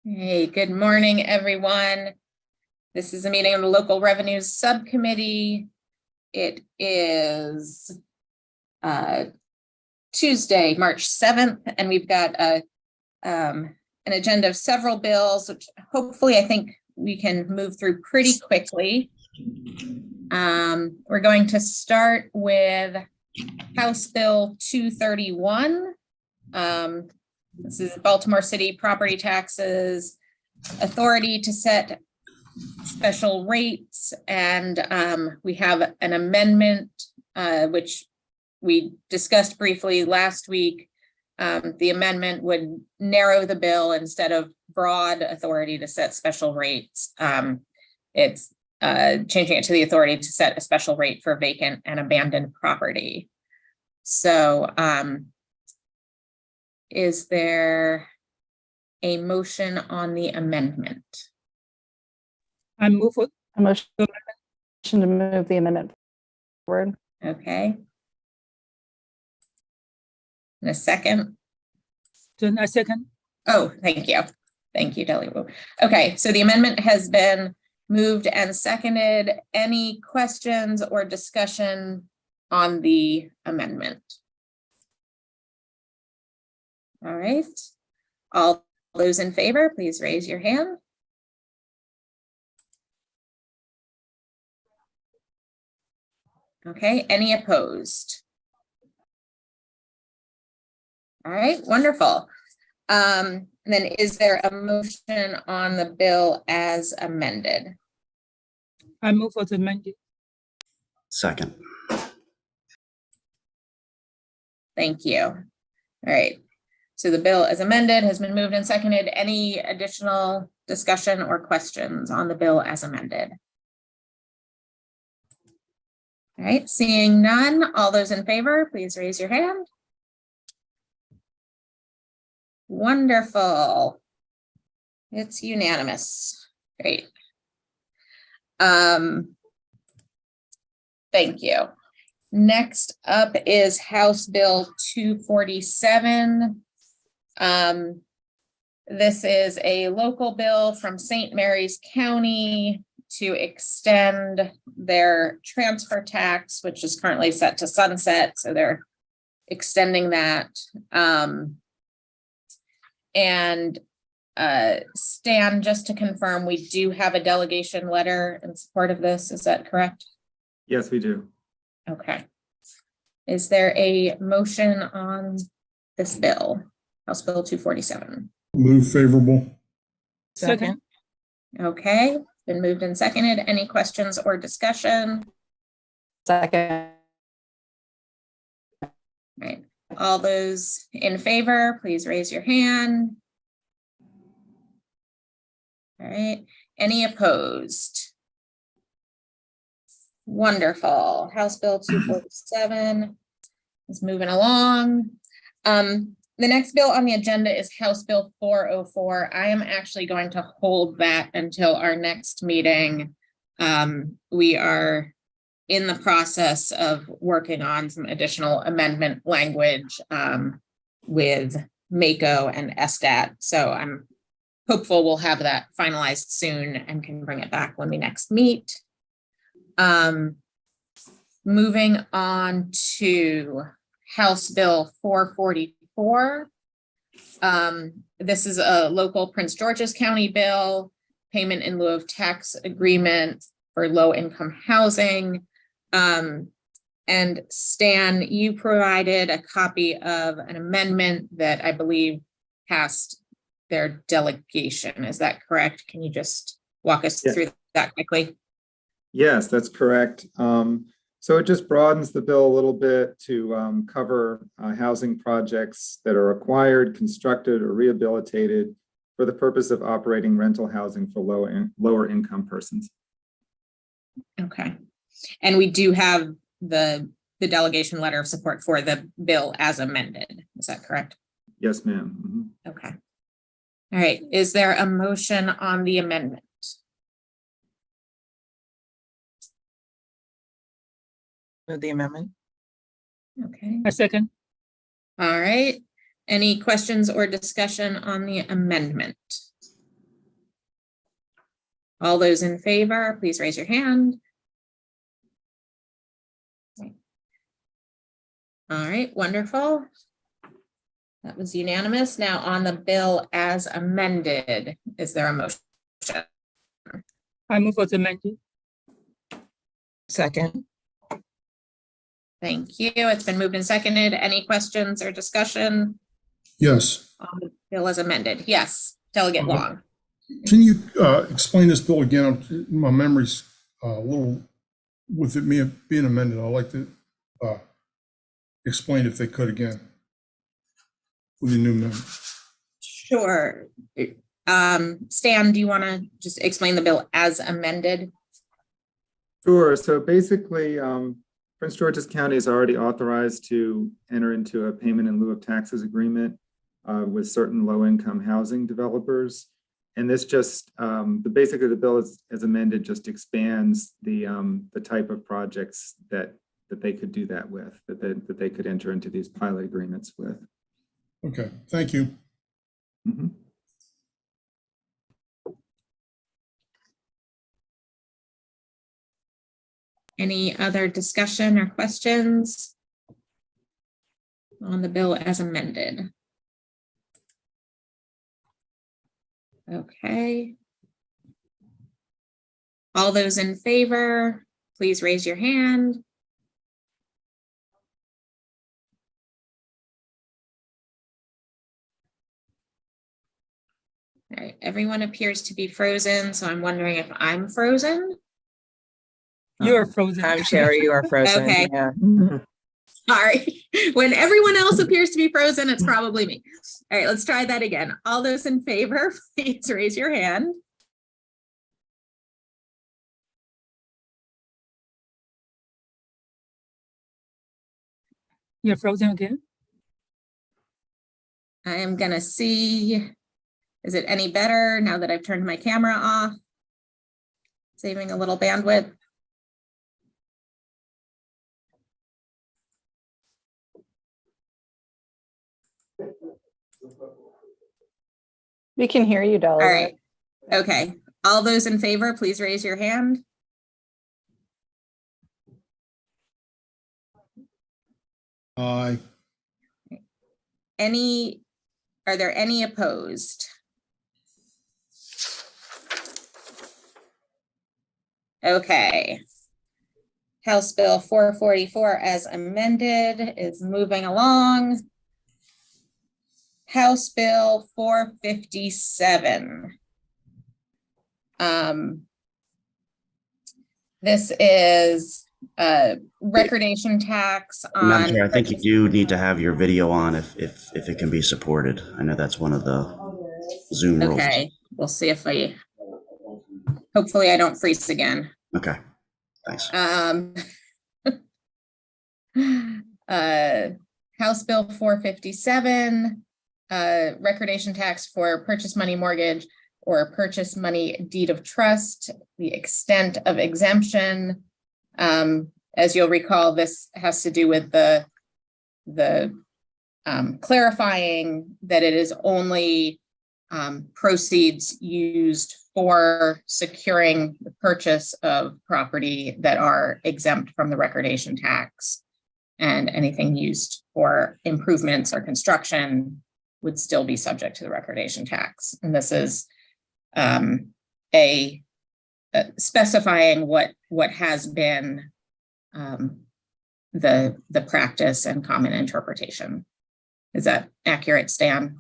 Hey, good morning, everyone. This is a meeting of the Local Revenues Subcommittee. It is Tuesday, March 7th, and we've got an agenda of several bills, which hopefully I think we can move through pretty quickly. We're going to start with House Bill 231. This is Baltimore City property taxes, authority to set special rates, and we have an amendment which we discussed briefly last week. The amendment would narrow the bill instead of broad authority to set special rates. It's changing it to the authority to set a special rate for vacant and abandoned property. So is there a motion on the amendment? I move for A motion to move the amendment forward. Okay. And a second? then I second. Oh, thank you. Thank you, Delia. Okay, so the amendment has been moved and seconded. Any questions or discussion on the amendment? All right. All those in favor, please raise your hand. Okay, any opposed? All right, wonderful. Then is there a motion on the bill as amended? I move for the amendment. Second. Thank you. All right. So the bill as amended has been moved and seconded. Any additional discussion or questions on the bill as amended? All right, seeing none, all those in favor, please raise your hand. Wonderful. It's unanimous. Great. Thank you. Next up is House Bill 247. This is a local bill from St. Mary's County to extend their transfer tax, which is currently set to sunset. So they're extending that. Stan, just to confirm, we do have a delegation letter in support of this. Is that correct? Yes, we do. Okay. Is there a motion on this bill? House Bill 247. Move favorable. Second. Okay, been moved and seconded. Any questions or discussion? Second. All right. All those in favor, please raise your hand. All right. Any opposed? Wonderful. House Bill 247 is moving along. The next bill on the agenda is House Bill 404. I am actually going to hold that until our next meeting. We are in the process of working on some additional amendment language with MACO and SDAT. So I'm hopeful we'll have that finalized soon and can bring it back when we next meet. Moving on to House Bill 444. This is a local Prince George's County bill, payment in lieu of tax agreement for low-income housing. And Stan, you provided a copy of an amendment that I believe passed their delegation. Is that correct? Can you just walk us through that quickly? Yes, that's correct. So it just broadens the bill a little bit to cover housing projects that are acquired, constructed, or rehabilitated for the purpose of operating rental housing for lower income persons. Okay. And we do have the delegation letter of support for the bill as amended. Is that correct? Yes, ma'am. Okay. All right. Is there a motion on the amendment? Move the amendment. Okay. I second. All right. Any questions or discussion on the amendment? All those in favor, please raise your hand. All right, wonderful. That was unanimous. Now on the bill as amended, is there a motion? I move for the amended. Second. Thank you. It's been moved and seconded. Any questions or discussion Yes. on the bill as amended? Yes, Delegate Long. Can you explain this bill again? My memory's a little, with it being amended, I'd like to explain if they could again with the new amendment. Sure. Stan, do you want to just explain the bill as amended? Sure. So basically, Prince George's County is already authorized to enter into a payment in lieu of taxes agreement with certain low-income housing developers. And this just, basically the bill as amended just expands the type of projects that they could do that with, that they could enter into these pilot agreements with. Okay, thank you. Mhm. Any other discussion or questions on the bill as amended? Okay. All those in favor, please raise your hand. All right, everyone appears to be frozen, so I'm wondering if I'm frozen. You're frozen. I'm Sherry, you are frozen. Okay. Yeah. Sorry. When everyone else appears to be frozen, it's probably me. All right, let's try that again. All those in favor, please raise your hand. You're frozen again? I am gonna see, is it any better now that I've turned my camera off? Saving a little bandwidth. We can hear you, All Delegate. right. Okay. All those in favor, please raise your hand. Aye. Are there any opposed? Okay. House Bill 444 as amended is moving along. House Bill 457. This is a recordation tax Madam on. Chair, I think you do need to have your video on if it can be supported. I know that's one of the Zoom rules. Okay, we'll see if hopefully I don't freeze again. Okay, thanks. House Bill 457, recordation tax for purchase money mortgage or purchase money deed of trust, the extent of exemption. As you'll recall, this has to do with the clarifying that it is only proceeds used for securing the purchase of property that are exempt from the recordation tax, and anything used for improvements or construction would still be subject to the recordation tax. And this is specifying what has been the practice and common interpretation. Is that accurate, Stan?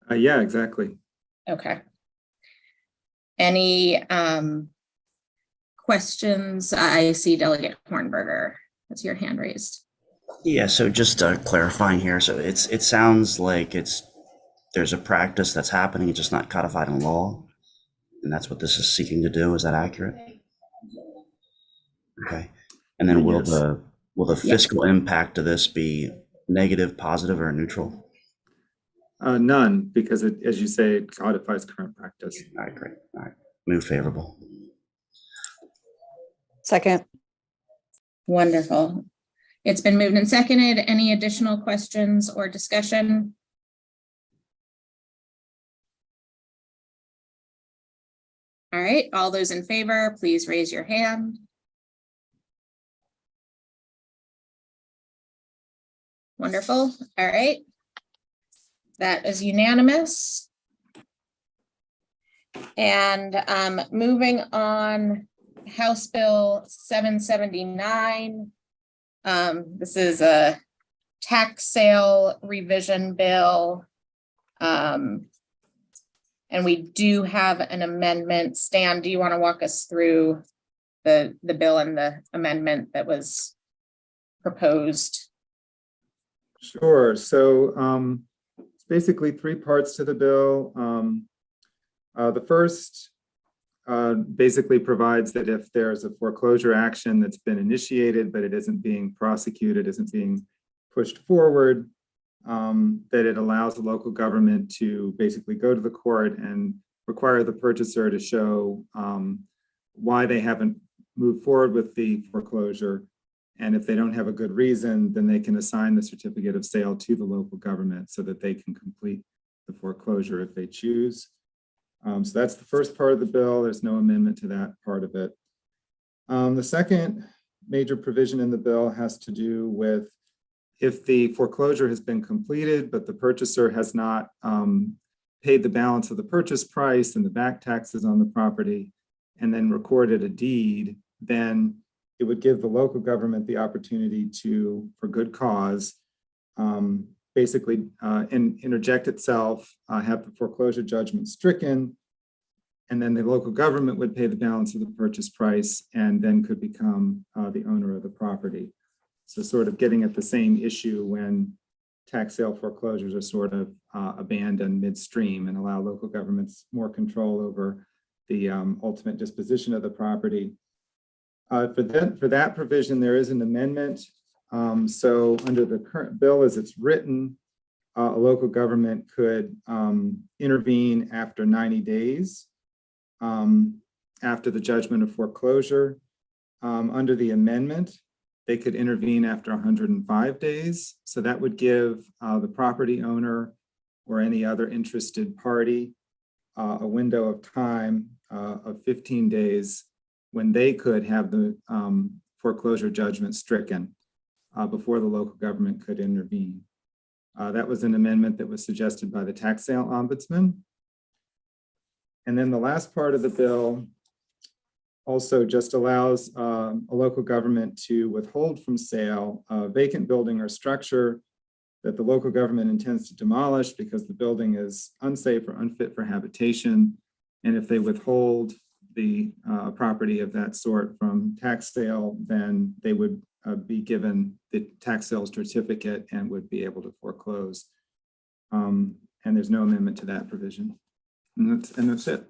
Yeah, exactly. Okay. Any questions? I see Delegate Hornberger. That's your hand raised. Yeah, so just clarifying here. So it sounds like there's a practice that's happening, it's just not codified in law, and that's what this is seeking to do. Is that accurate? Okay. And then will the fiscal impact of this be negative, positive, or neutral? None, because it, as you say, it codifies current practice. All right, great. All right, move favorable. Second. Wonderful. It's been moved and seconded. Any additional questions or discussion? All right, all those in favor, please raise your hand. Wonderful. All right. That is unanimous. And moving on, House Bill 779. This is a tax sale revision bill. And we do have an amendment. Stan, do you want to walk us through the bill and the amendment that was proposed? Sure. So it's basically three parts to the bill. The first basically provides that if there's a foreclosure action that's been initiated, but it isn't being prosecuted, isn't being pushed forward, that it allows the local government to basically go to the court and require the purchaser to show why they haven't moved forward with the foreclosure. And if they don't have a good reason, then they can assign the certificate of sale to the local government so that they can complete the foreclosure if they choose. So that's the first part of the bill. There's no amendment to that part of it. The second major provision in the bill has to do with if the foreclosure has been completed, but the purchaser has not paid the balance of the purchase price and the back taxes on the property, and then recorded a deed, then it would give the local government the opportunity to, for good cause, basically interject itself, have the foreclosure judgment stricken, and then the local government would pay the balance of the purchase price and then could become the owner of the property. So sort of getting at the same issue when tax sale foreclosures are sort of abandoned midstream and allow local governments more control over the ultimate disposition of the property. For that provision, there is an amendment. So under the current bill as it's written, a local government could intervene after 90 days after the judgment of foreclosure. Under the amendment, they could intervene after 105 days. So that would give the property owner or any other interested party a window of time of 15 days when they could have the foreclosure judgment stricken before the local government could intervene. That was an amendment that was suggested by the tax sale ombudsman. And then the last part of the bill also just allows a local government to withhold from sale a vacant building or structure that the local government intends to demolish because the building is unsafe or unfit for habitation. And if they withhold the property of that sort from tax sale, then they would be given the tax sale certificate and would be able to foreclose. And there's no amendment to that provision. And that's it.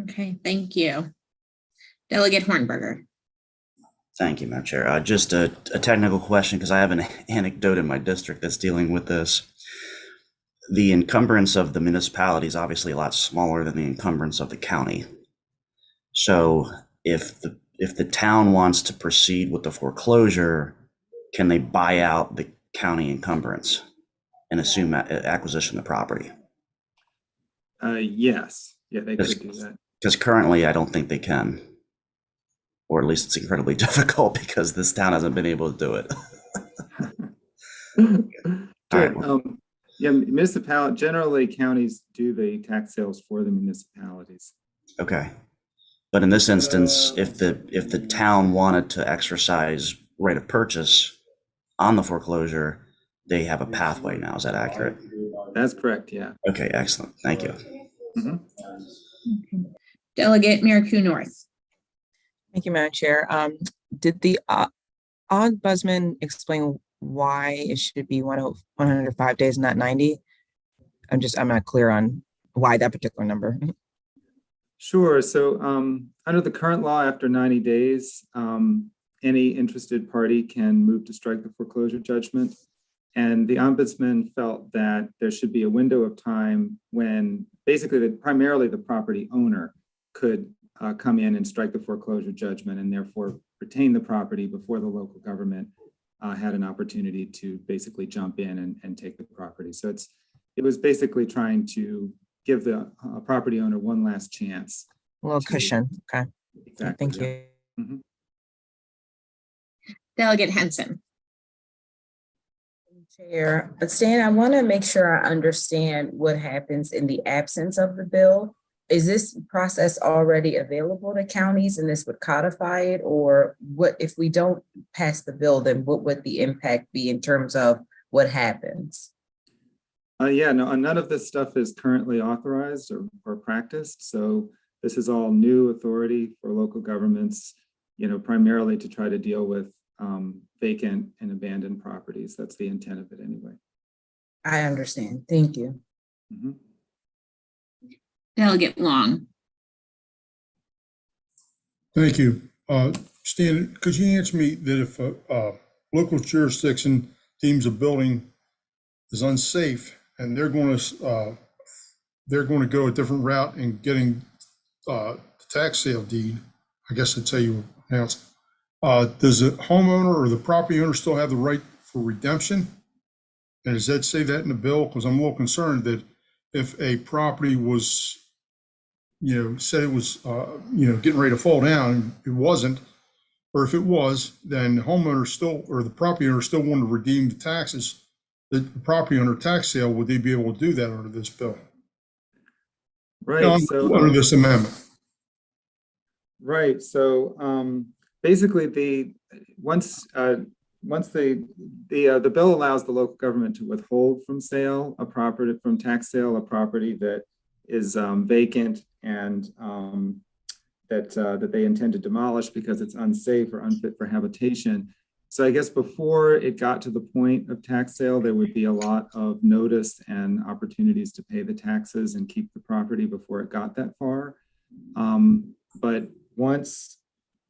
Okay, thank you. Delegate Hornberger. Thank you, Madam Chair. Just a technical question, because I have an anecdote in my district that's dealing with this. The encumbrance of the municipality is obviously a lot smaller than the encumbrance of the county. So if the town wants to proceed with the foreclosure, can they buy out the county encumbrance and assume acquisition of the property? Yes, yeah, they could do that. Because currently I don't think they can. Or at least it's incredibly difficult because this town hasn't been able to do it. Sure. Yeah, generally counties do the tax sales for the municipalities. Okay. But in this instance, if the town wanted to exercise right of purchase on the foreclosure, they have a pathway now. Is that accurate? That's correct, yeah. Okay, excellent. Thank you. Mm-hmm. Okay. Delegate Miracle North. Thank you, Madam Chair. Did the ombudsman explain why it should be 105 days, not 90? I'm not clear on why that particular number. Sure. So under the current law, after 90 days, any interested party can move to strike the foreclosure judgment. And the ombudsman felt that there should be a window of time when basically primarily the property owner could come in and strike the foreclosure judgment and therefore retain the property before the local government had an opportunity to basically jump in and take the property. So it was basically trying to give the property owner one last chance A little cushion. Okay, Exactly. thank yeah. you. Mhm. Delegate Henson. Chair, but Stan, I want to make sure I understand what happens in the absence of the bill. Is this process already available to counties and this would codify it? Or what if we don't pass the bill, then what would the impact be in terms of what happens? Yeah, no, none of this stuff is currently authorized or practiced. So this is all new authority for local governments, primarily to try to deal with vacant and abandoned properties. That's the intent of it anyway. I understand. Thank you. Mhm. Delegate Long. Thank you. Stan, could you answer me that if a local jurisdiction deems a building is unsafe and they're going to go a different route in getting the tax sale deed, I guess that's how you would pronounce it. Does the homeowner or the property owner still have the right for redemption? And does that say that in the bill? Because I'm a little concerned that if a property was, said it was, getting ready to fall down, and it wasn't, or if it was, then the homeowner still, or the property owner still wanted to redeem the taxes, the property owner tax sale, would they be able to do that under this bill? Right. So Under this amendment. right. So basically, once the bill allows the local government to withhold from sale a property, from tax sale, a property that is vacant and that they intend to demolish because it's unsafe or unfit for habitation. So I guess before it got to the point of tax sale, there would be a lot of notice and opportunities to pay the taxes and keep the property before it got that far. But once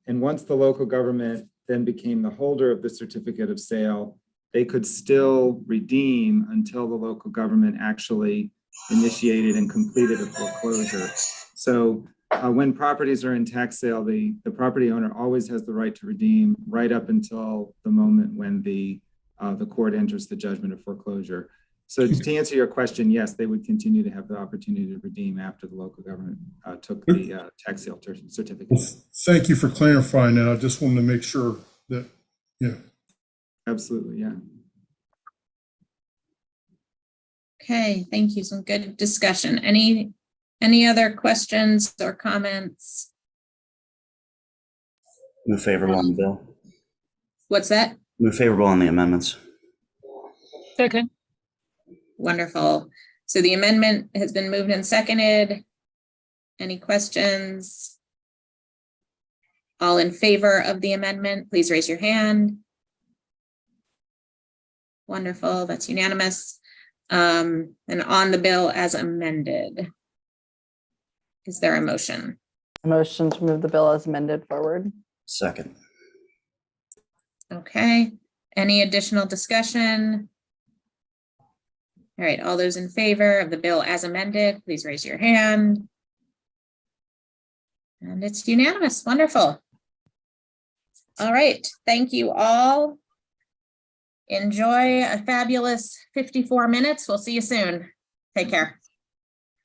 the local government then became the holder of the certificate of sale, they could still redeem until the local government actually initiated and completed a foreclosure. So when properties are in tax sale, the property owner always has the right to redeem right up until the moment when the court enters the judgment of foreclosure. So to answer your question, yes, they would continue to have the opportunity to redeem after the local government took the tax sale certificate. Well, thank you for clarifying that. I just wanted to make sure that, yeah. Absolutely, yeah. Okay, thank you. Some good discussion. Any other questions or comments? Move favorable on the bill. What's that? Move favorable on the amendments. Second. Wonderful. So the amendment has been moved and seconded. Any questions? All in favor of the amendment, please raise your hand. Wonderful, that's unanimous. And on the bill as amended, is there a motion? A motion to move the bill as amended forward. Second. Okay, any additional discussion? All right, all those in favor of the bill as amended, please raise your hand. And it's unanimous, wonderful. All right, thank you all. Enjoy a fabulous 54 minutes. We'll see you soon. Take care.